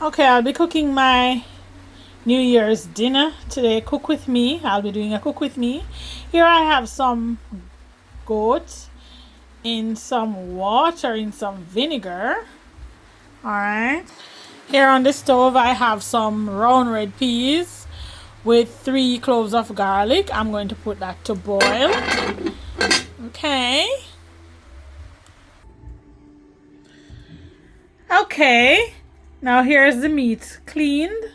Okay, I'll be cooking my New Year's dinner today. Cook with me. I'll be doing a cook with me. Here I have some goat in some water, in some vinegar. Alright. Here on the stove I have some round red peas with 3 cloves of garlic. I'm going to put that to boil. Okay. Okay. Now here's the meat cleaned.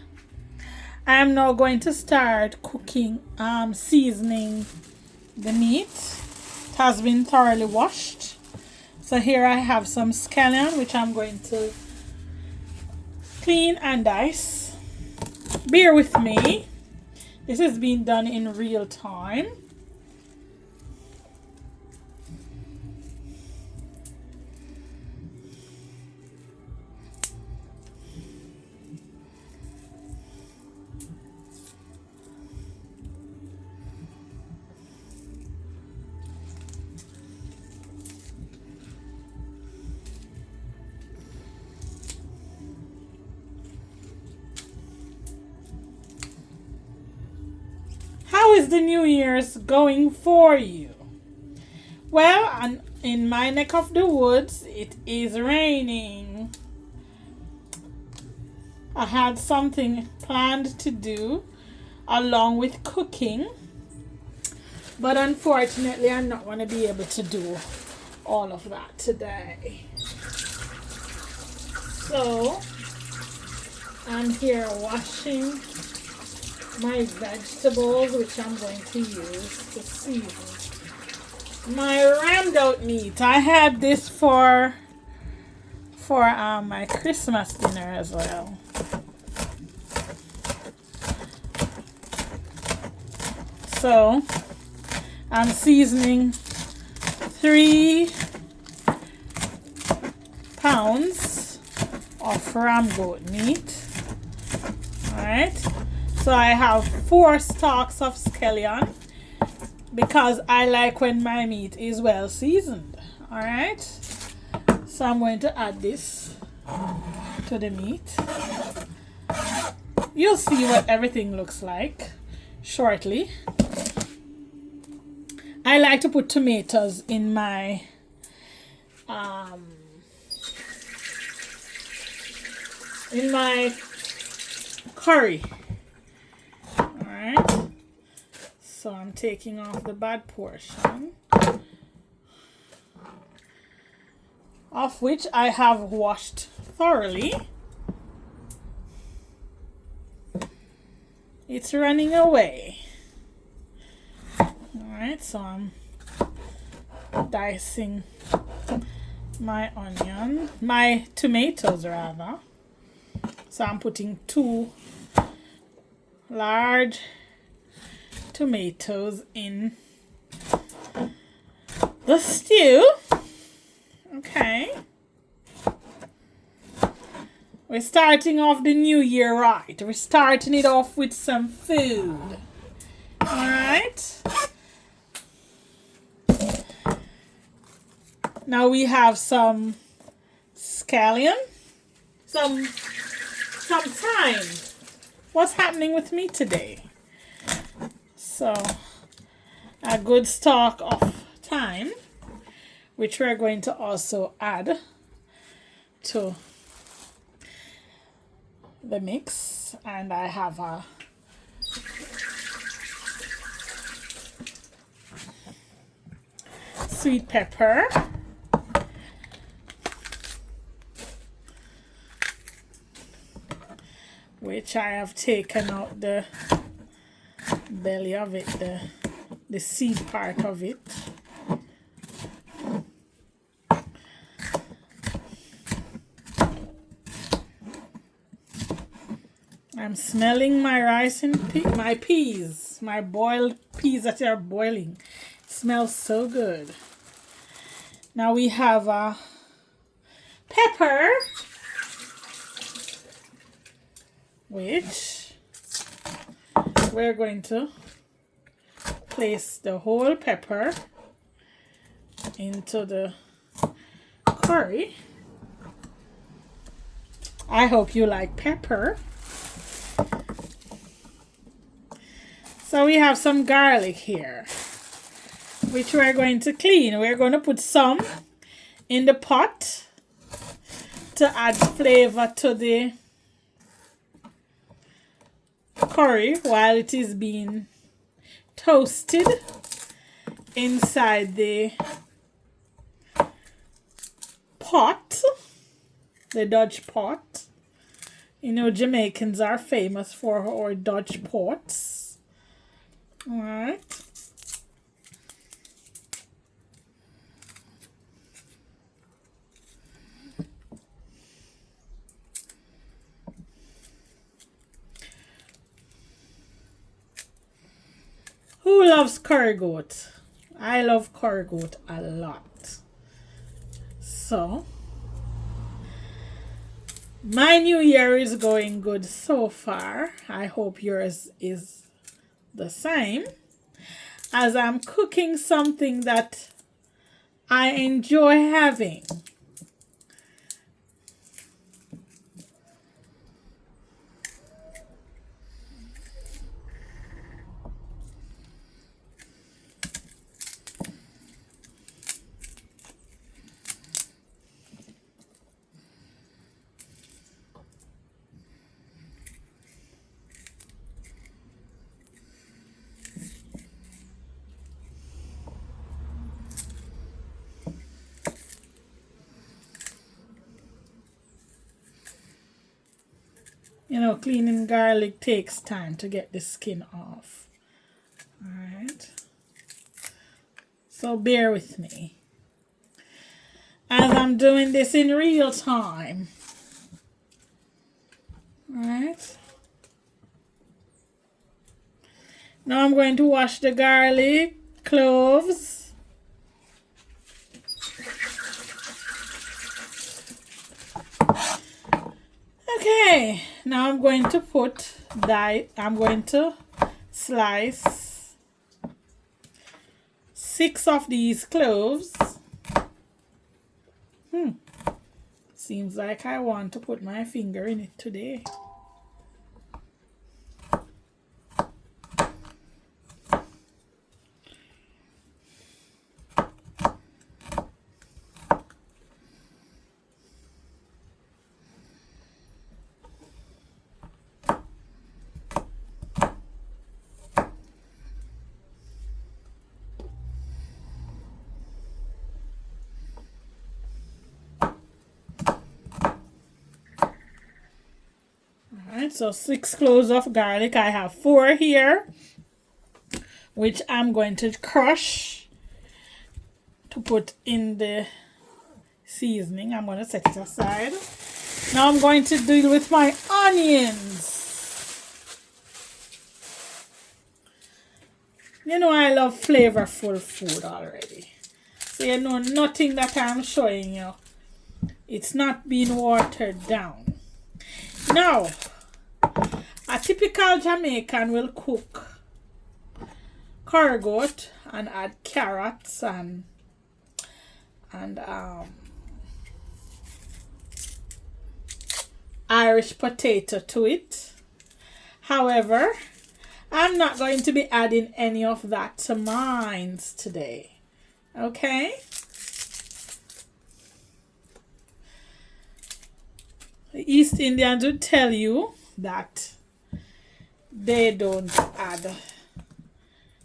I am now going to start cooking, seasoning the meat. It has been thoroughly washed. So here I have some scallion, which I'm going to clean and dice. Bear with me. This is being done in real time. How is the New Year's going for you? Well, in my neck of the woods, it is raining. I had something planned to do along with cooking, but unfortunately, I'm not going to be able to do all of that today. So, I'm here washing my vegetables, which I'm going to use to season my rammed out meat. I had this for my Christmas dinner as well. So I'm seasoning 3 pounds of ram goat meat. Alright. So I have 4 stalks of scallion because I like when my meat is well seasoned. Alright. So I'm going to add this to the meat. You'll see what everything looks like shortly. I like to put tomatoes in my curry. Alright, so I'm taking off the bad portion, of which I have washed thoroughly. It's running away. Alright, so I'm dicing my tomatoes rather. So I'm putting 2 large tomatoes in the stew. Okay. We're starting off the new year right. We're starting it off with some food. Alright. Now we have some scallion, some thyme. What's happening with me today? So, a good stalk of thyme, which we're going to also add to the mix. And I have a sweet pepper, which I have taken out the belly of it, the seed part of it. I'm smelling my rice and my peas, my boiled peas that are boiling. It smells so good. Now we have a pepper, which we're going to place the whole pepper into the curry. I hope you like pepper. So we have some garlic here, which we're going to clean. We're going to put some in the pot to add flavor to the curry while it is being toasted inside the pot, the Dutch pot. You know, Jamaicans are famous for our Dutch pots. All right. Who loves curry goat? I love curry goat a lot. So, my new year is going good so far. I hope yours is the same, as I'm cooking something that I enjoy having. You know, cleaning garlic takes time to get the skin off. Alright. So bear with me as I'm doing this in real time. Alright. Now I'm going to wash the garlic, cloves. Okay, now I'm going to slice 6 of these cloves. Seems like I want to put my finger in it today. So 6 cloves of garlic. I have 4 here, which I'm going to crush to put in the seasoning. I'm going to set it aside. Now I'm going to deal with my onions. You know I love flavorful food already. So you know nothing that I'm showing you, it's not being watered down. Now, a typical Jamaican will cook curry goat and add carrots and Irish potato to it. However, I'm not going to be adding any of that to mine today. Okay? The East Indians would tell you that they don't add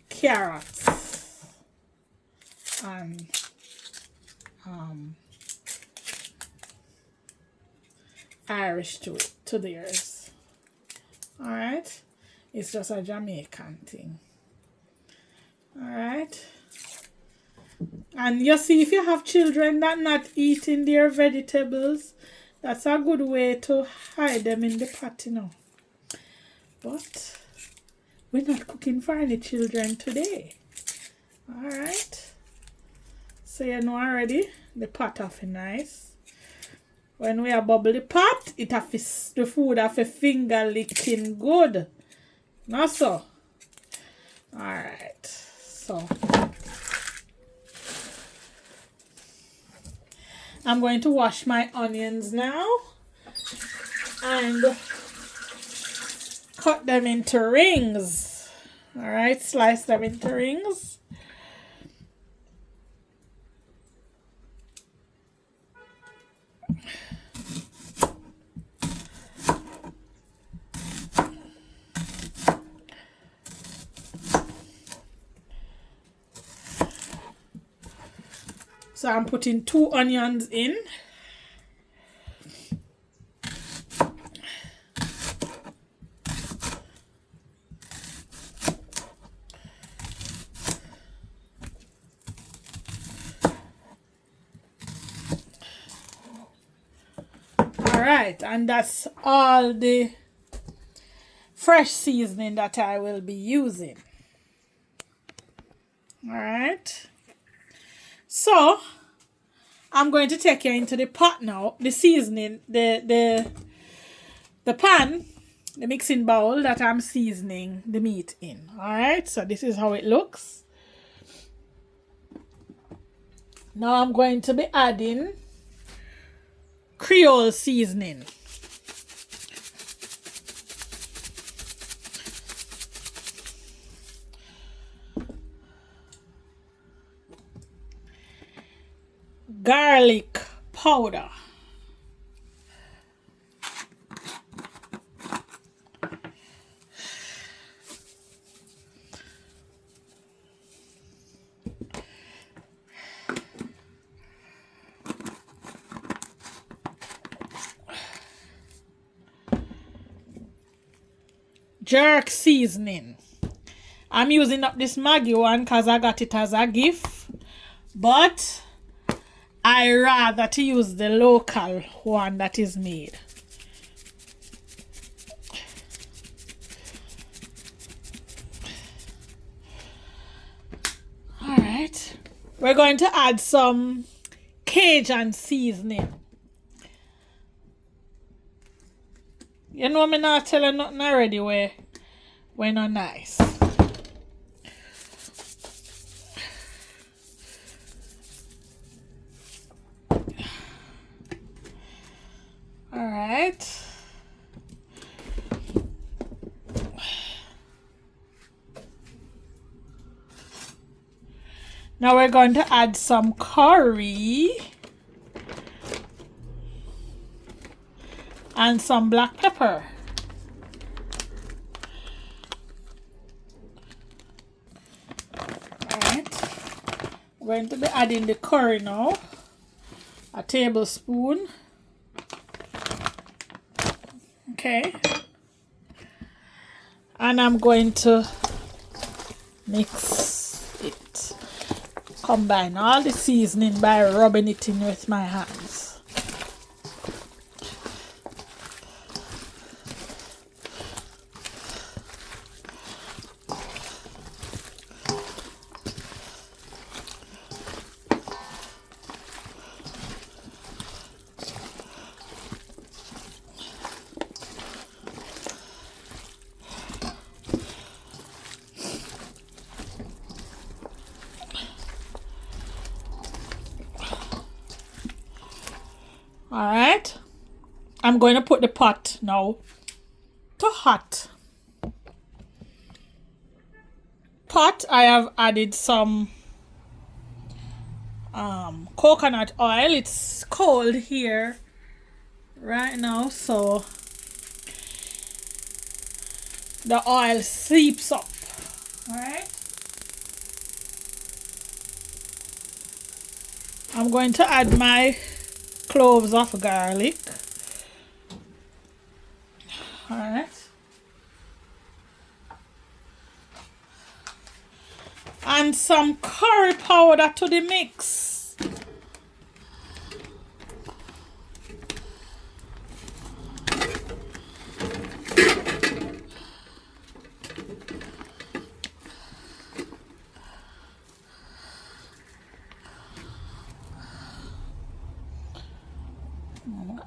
carrots and Irish to theirs. Alright? It's just a Jamaican thing. Alright? And you see, if you have children that not eating their vegetables, that's a good way to hide them in the pot, you know. But we're not cooking for any children today. Alright? So you know already, the pot have to nice. When we are bubble the pot, it have the food have a finger licking good. Not so. Alright. So I'm going to wash my onions now. and cut them into rings. All right, slice them into rings. So I'm putting 2 onions in. Alright, and that's all the fresh seasoning that I will be using. Alright. So I'm going to take you into the pot now, the seasoning, the pan, the mixing bowl that I'm seasoning the meat in. Alright, so this is how it looks. Now I'm going to be adding Creole seasoning. Garlic powder. Jerk seasoning. I'm using up this Maggi one because I got it as a gift, but I rather to use the local one that is made. Alright, we're going to add some Cajun seasoning. You know me not telling nothing already where not nice. Alright. Now we're going to add some curry and some black pepper. Alright. I'm going to be adding the curry now. A tablespoon. Okay. And I'm going to mix it. Combine all the seasoning by rubbing it in with my hands. Alright, I'm going to put the pot now to hot. Pot, I have added some coconut oil. It's cold here right now, so the oil seeps up. Alright, I'm going to add my cloves of garlic. Alright. And some curry powder to the mix.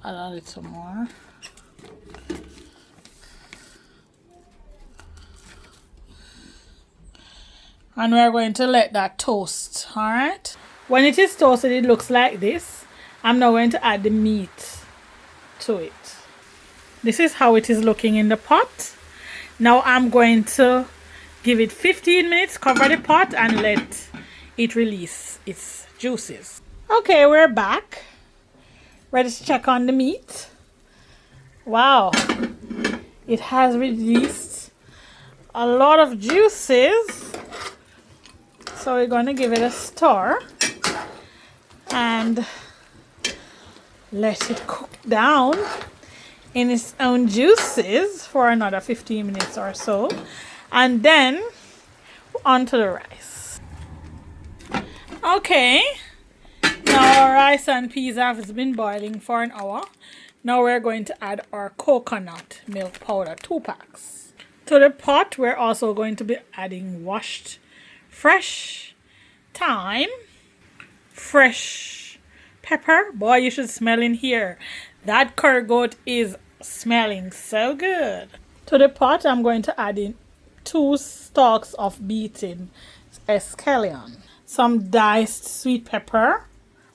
Add a little more. And we're going to let that toast. Alright. When it is toasted, it looks like this. I'm now going to add the meat to it. This is how it is looking in the pot. Now I'm going to give it 15 minutes, cover the pot, and let it release its juices. Okay, we're back. Ready to check on the meat. Wow, it has released a lot of juices. So we're going to give it a stir and let it cook down in its own juices for another 15 minutes or so, and then onto the rice. Okay, now our rice and peas have been boiling for an hour. Now we're going to add our coconut milk powder, 2 packs. To the pot, we're also going to be adding washed fresh thyme, fresh pepper. Boy, you should smell in here. That curry goat is smelling so good. To the pot, I'm going to add in 2 stalks of beaten scallion. Some diced sweet pepper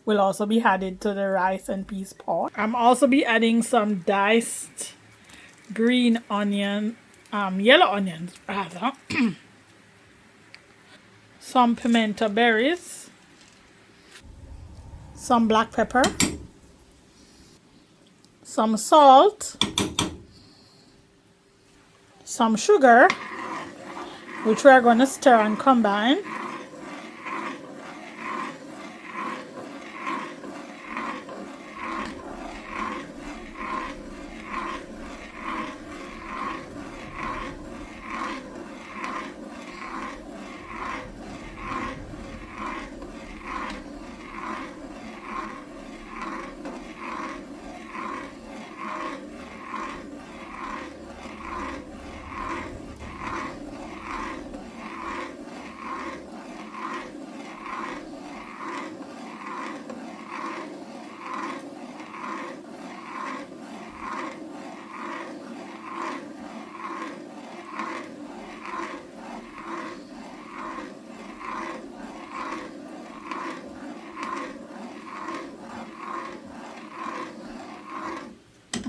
will also be added to the rice and peas pot. I'm also be adding some diced green onion, yellow onions rather, some pimento berries, some black pepper, some salt, some sugar, which we are going to stir and combine.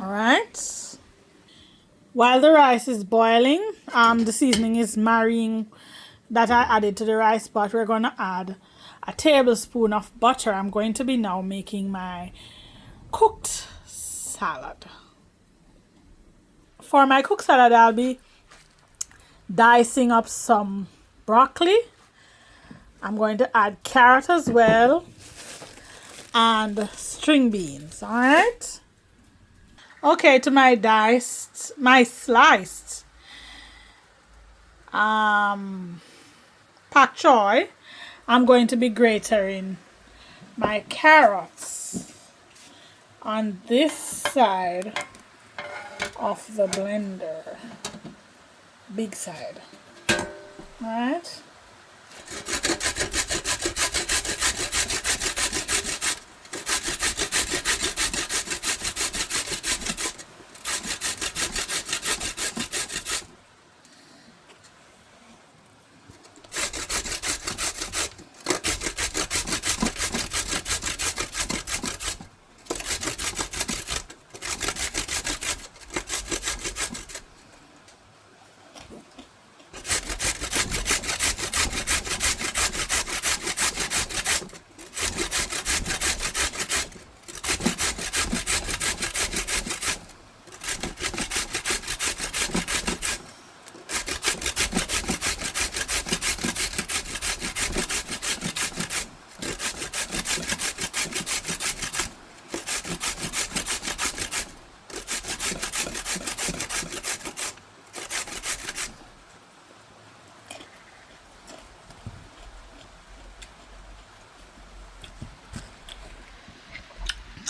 Alright, while the rice is boiling, the seasoning is marrying that I added to the rice pot. We're going to add a tablespoon of butter. I'm going to be now making my cooked salad. For my cooked salad, I'll be dicing up some broccoli. I'm going to add carrot as well and string beans. Alright. Okay, to my sliced pak choy, I'm going to be grating my carrots on this side of the blender, big side. All right.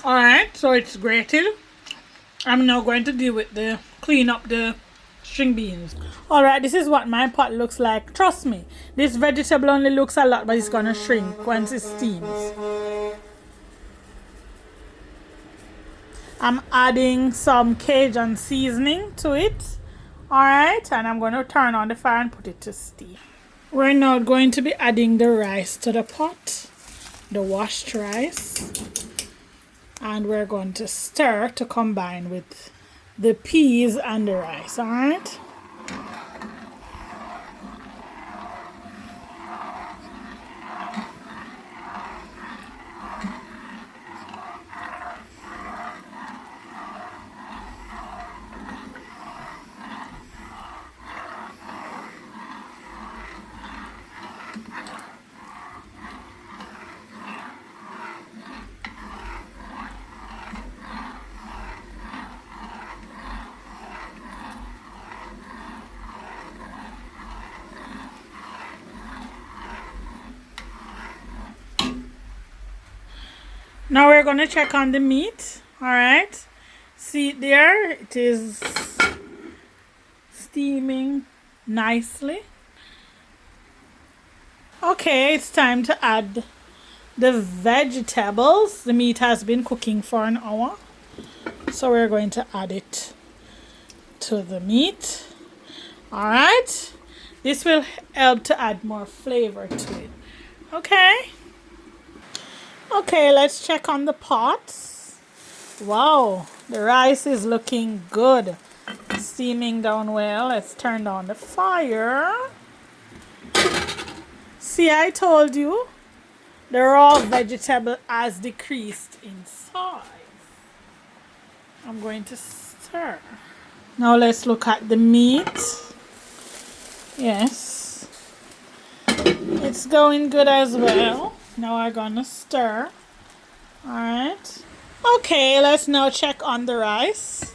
Alright, so it's grated. I'm now going to deal with the clean up the string beans. Alright, this is what my pot looks like. Trust me, this vegetable only looks a lot, but it's gonna shrink once it steams. I'm adding some Cajun seasoning to it. Alright, and I'm going to turn on the fire and put it to steam. We're now going to be adding the rice to the pot, the washed rice. And we're going to stir to combine with the peas and the rice. All right. Now we're going to check on the meat. All right. See it there? It is steaming nicely. Okay, it's time to add the vegetables. The meat has been cooking for an hour. So we're going to add it to the meat. All right. This will help to add more flavor to it. Okay. Okay, let's check on the pots. Wow, the rice is looking good. Steaming down well. Let's turn down the fire. See, I told you the raw vegetable has decreased in size. I'm going to stir. Now let's look at the meat. Yes, it's going good as well. Now I'm gonna stir. Alright. Okay, let's now check on the rice.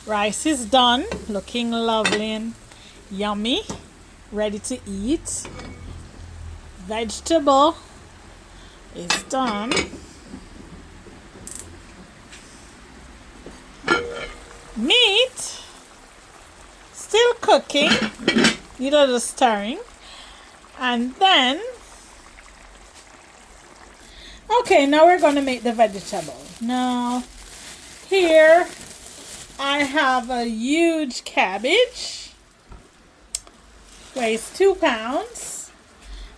Rice is done. Looking lovely and yummy. Ready to eat. Vegetable is done. Meat still cooking. Need a little stirring. And then okay, now we're going to make the vegetable. Now, here I have a huge cabbage. Weighs 2 pounds.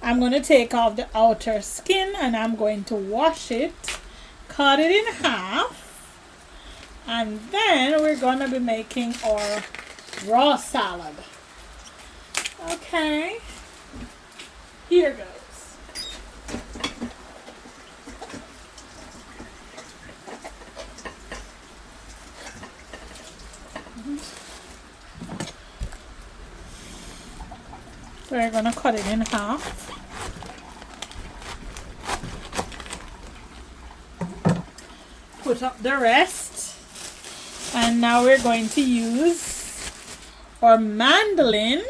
I'm going to take off the outer skin and I'm going to wash it, cut it in half, and then we're going to be making our raw salad. Okay, here goes. We're going to cut it in half. Put up the rest. And now we're going to use our mandolin.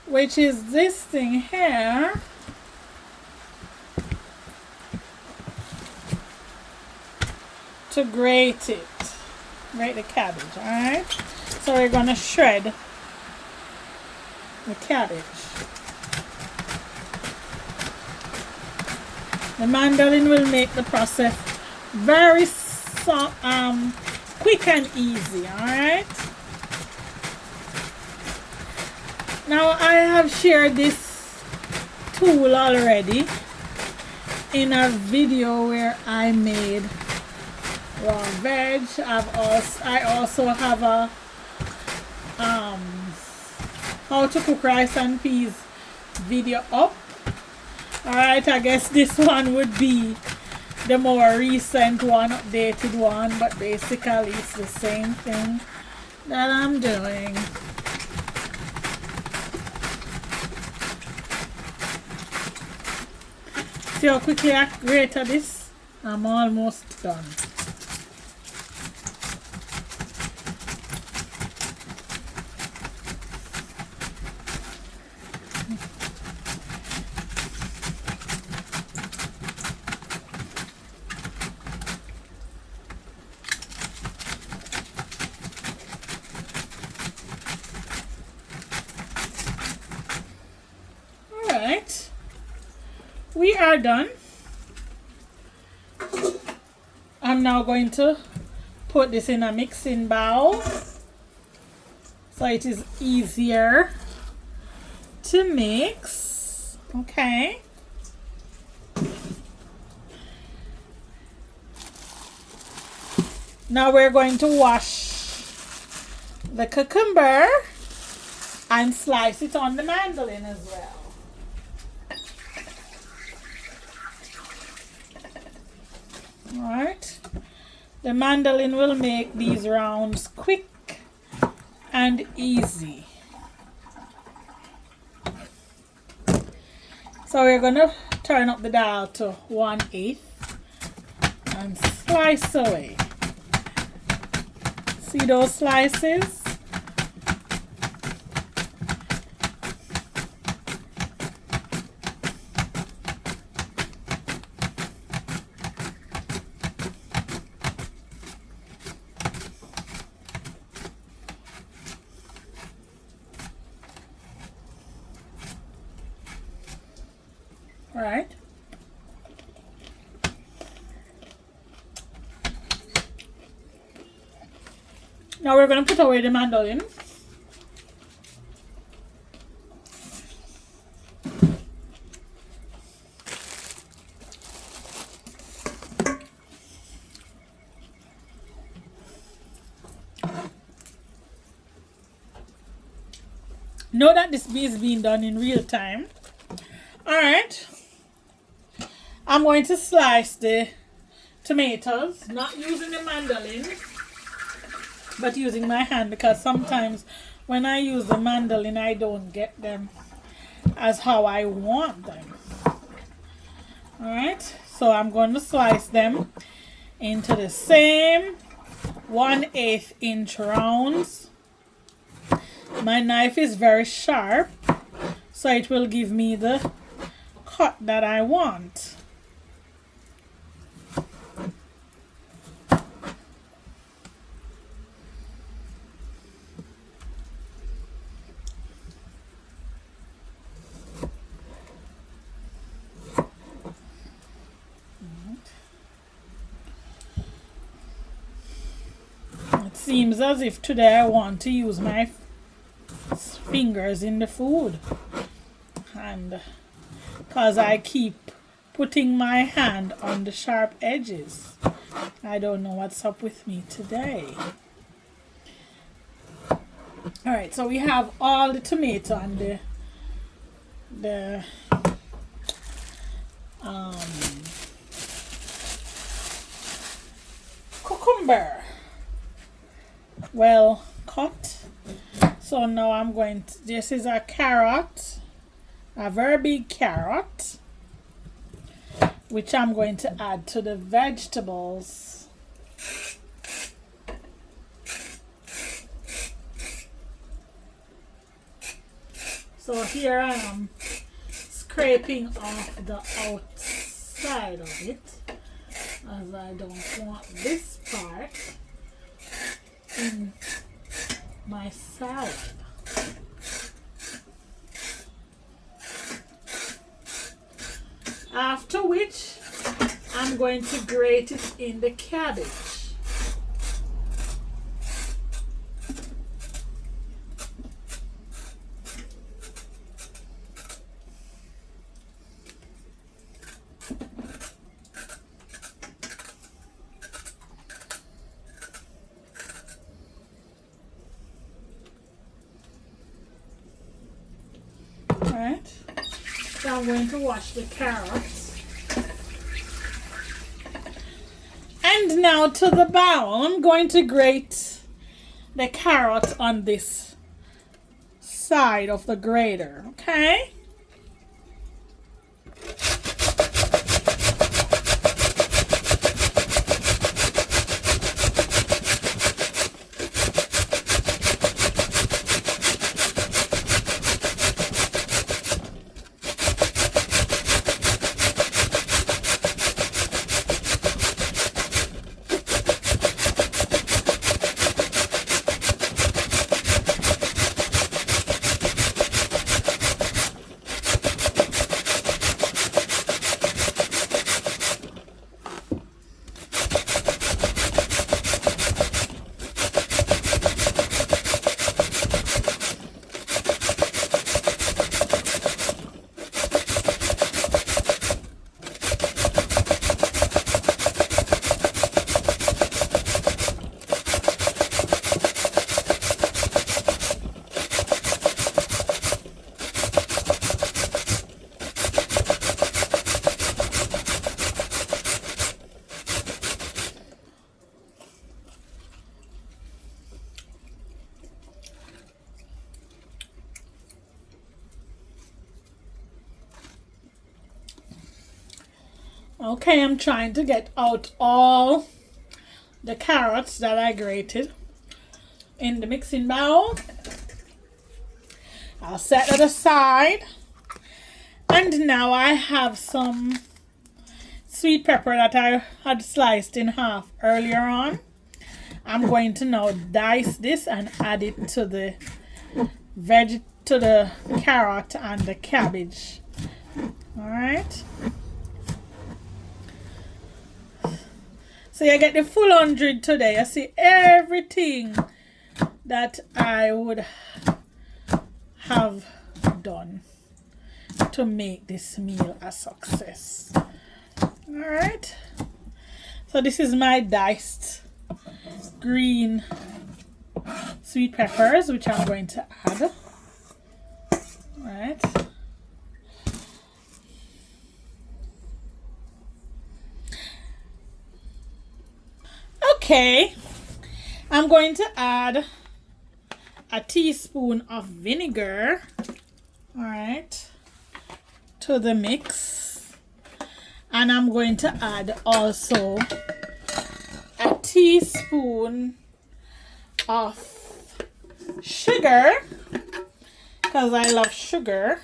Which is this thing here. To grate it. Grate the cabbage, alright? So we're going to shred the cabbage. The mandolin will make the process very quick and easy, alright? Now I have shared this tool already in a video where I made raw veg. I also have a how to cook rice and peas video up. Alright, I guess this one would be the more recent one, updated one, but basically it's the same thing that I'm doing. See how quickly I grated this? I'm almost done. We are done. I'm now going to put this in a mixing bowl so it is easier to mix. Okay. Now we're going to wash the cucumber and slice it on the mandolin as well. Alright, the mandolin will make these rounds quick and easy. So we're going to turn up the dial to 1/8 and slice away. See those slices? Right. Now we're going to put away the mandolin. Know that this is being done in real time. Alright. I'm going to slice the tomatoes, not using the mandolin, but using my hand, because sometimes when I use the mandolin I don't get them as how I want them. Alright, so I'm going to slice them into the same 1/8 inch rounds. My knife is very sharp, so it will give me the cut that I want. It seems as if today I want to use my fingers in the food, and because I keep putting my hand on the sharp edges, I don't know what's up with me today. Alright, so we have all the tomato and the cucumber well cut. So now I'm going to, this is a carrot, a very big carrot, which I'm going to add to the vegetables. So here I am scraping off the outside of it, as I don't want this part in my salad. After which I'm going to grate it in the cabbage. Alright, so I'm going to wash the carrots. And now to the bowl. I'm going to grate the carrot on this side of the grater, okay? Okay, I'm trying to get out all the carrots that I grated in the mixing bowl. I'll set it aside. And now I have some sweet pepper that I had sliced in half earlier on. I'm going to now dice this and add it to the carrot and the cabbage. All right. So you get the full 100 today. You see everything that I would have done to make this meal a success. All right. So this is my diced green sweet peppers, which I'm going to add. All right. Okay. I'm going to add a teaspoon of vinegar, all right, to the mix. And I'm going to add also a teaspoon of sugar, because I love sugar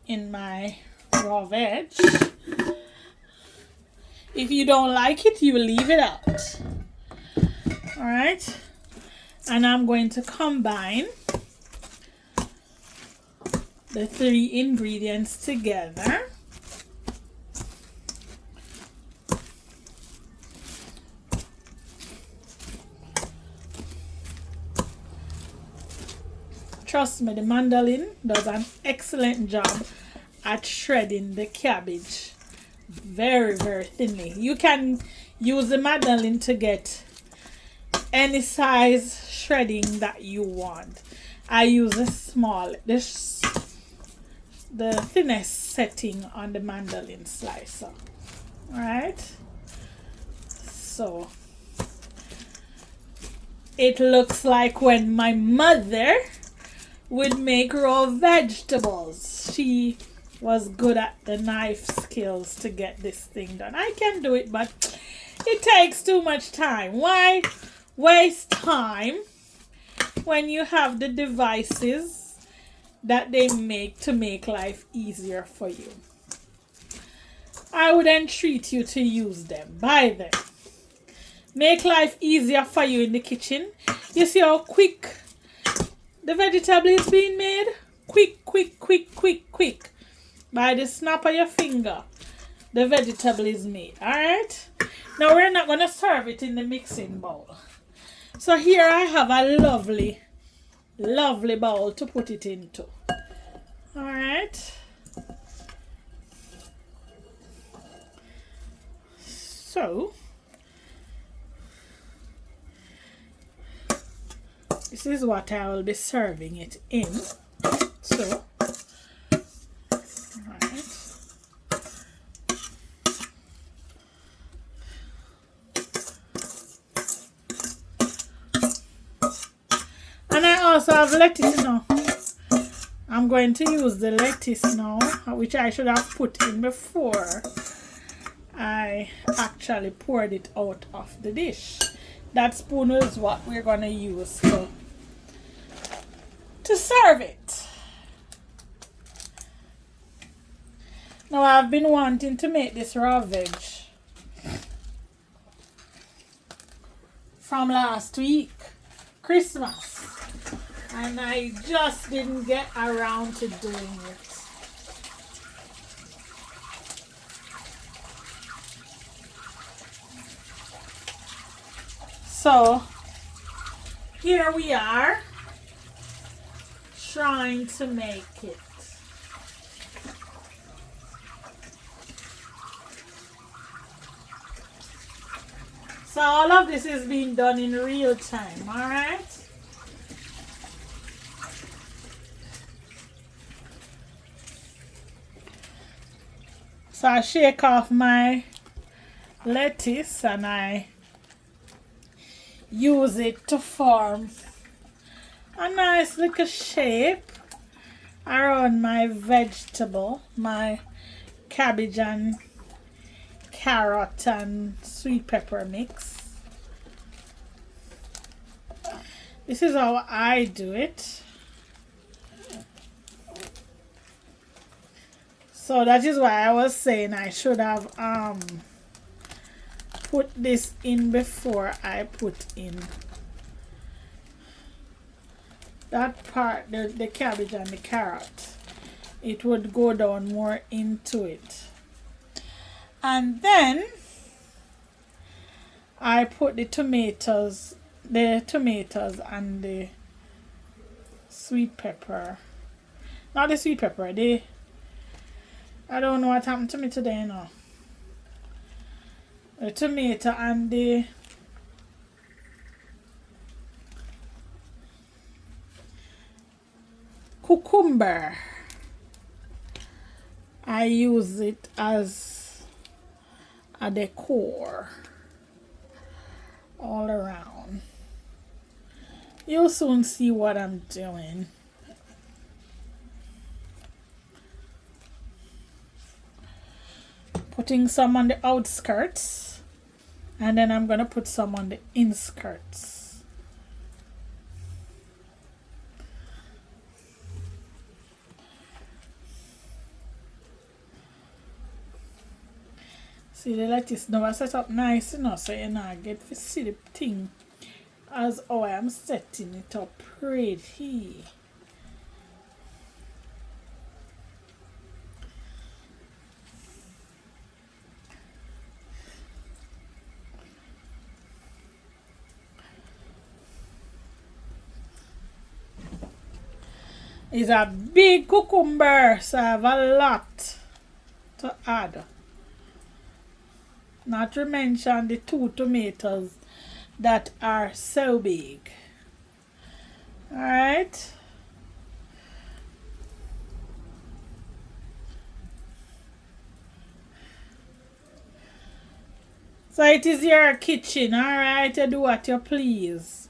in my raw veg. If you don't like it, you leave it out. All right. And I'm going to combine the 3 ingredients together. Trust me, the mandolin does an excellent job at shredding the cabbage very, very thinly. You can use the mandolin to get any size shredding that you want. I use the thinnest setting on the mandolin slicer. All right. So it looks like when my mother would make raw vegetables. She was good at the knife skills to get this thing done. I can do it, but it takes too much time. Why waste time when you have the devices that they make to make life easier for you? I would entreat you to use them. Buy them. Make life easier for you in the kitchen. You see how quick the vegetable is being made? Quick, quick, quick, quick, quick. By the snap of your finger, the vegetable is made. Alright? Now we're not going to serve it in the mixing bowl. So here I have a lovely, lovely bowl to put it into. Alright? So this is what I will be serving it in. So, alright. And I also have lettuce now. I'm going to use the lettuce now, which I should have put in before I actually poured it out of the dish. That spoon is what we're going to use to serve it. Now I've been wanting to make this raw veg from last week, Christmas, and I just didn't get around to doing it. So here we are trying to make it. So all of this is being done in real time, all right? So I shake off my lettuce and I use it to form a nice little shape around my vegetable, my cabbage and carrot and sweet pepper mix. This is how I do it. So that is why I was saying I should have put this in before I put in that part, the cabbage and the carrot. It would go down more into it. And then I put the tomatoes and the sweet pepper. Not the sweet pepper, I don't know what happened to me today now. The tomato and the cucumber. I use it as a decor all around. You'll soon see what I'm doing. Putting some on the outskirts, and then I'm gonna put some on the inskirts. See, the lettuce now I set up nice enough, so you know I get to see the thing as how I am setting it up pretty. It's a big cucumber, so I have a lot to add. Not to mention the 2 tomatoes that are so big. Alright. So it is your kitchen, alright? You do what you please.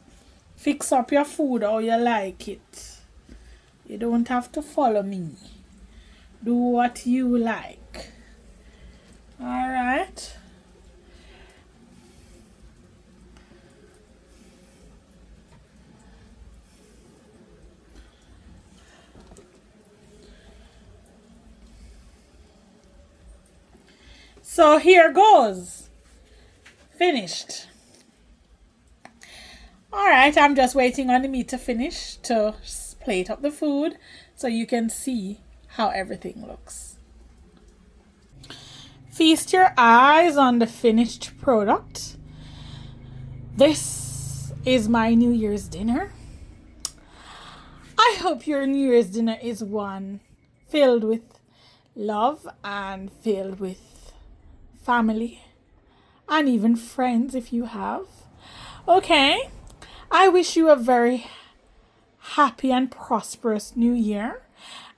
Fix up your food how you like it. You don't have to follow me. Do what you like. Alright. So here goes. Finished. Alright, I'm just waiting on the meat to finish to plate up the food so you can see how everything looks. Feast your eyes on the finished product. This is my New Year's dinner. I hope your New Year's dinner is one filled with love and filled with family and even friends if you have. Okay, I wish you a very happy and prosperous new year,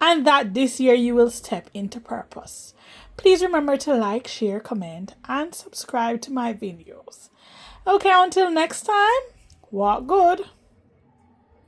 and that this year you will step into purpose. Please remember to like, share, comment, and subscribe to my videos. Okay, until next time, walk good.